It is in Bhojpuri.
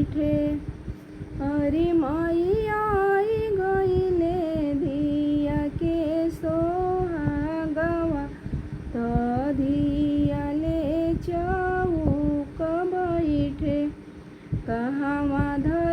बैठे। अरे माई आई गईले धिया के सोहागवा, तो धियाले चौक बैठे। कहवा धर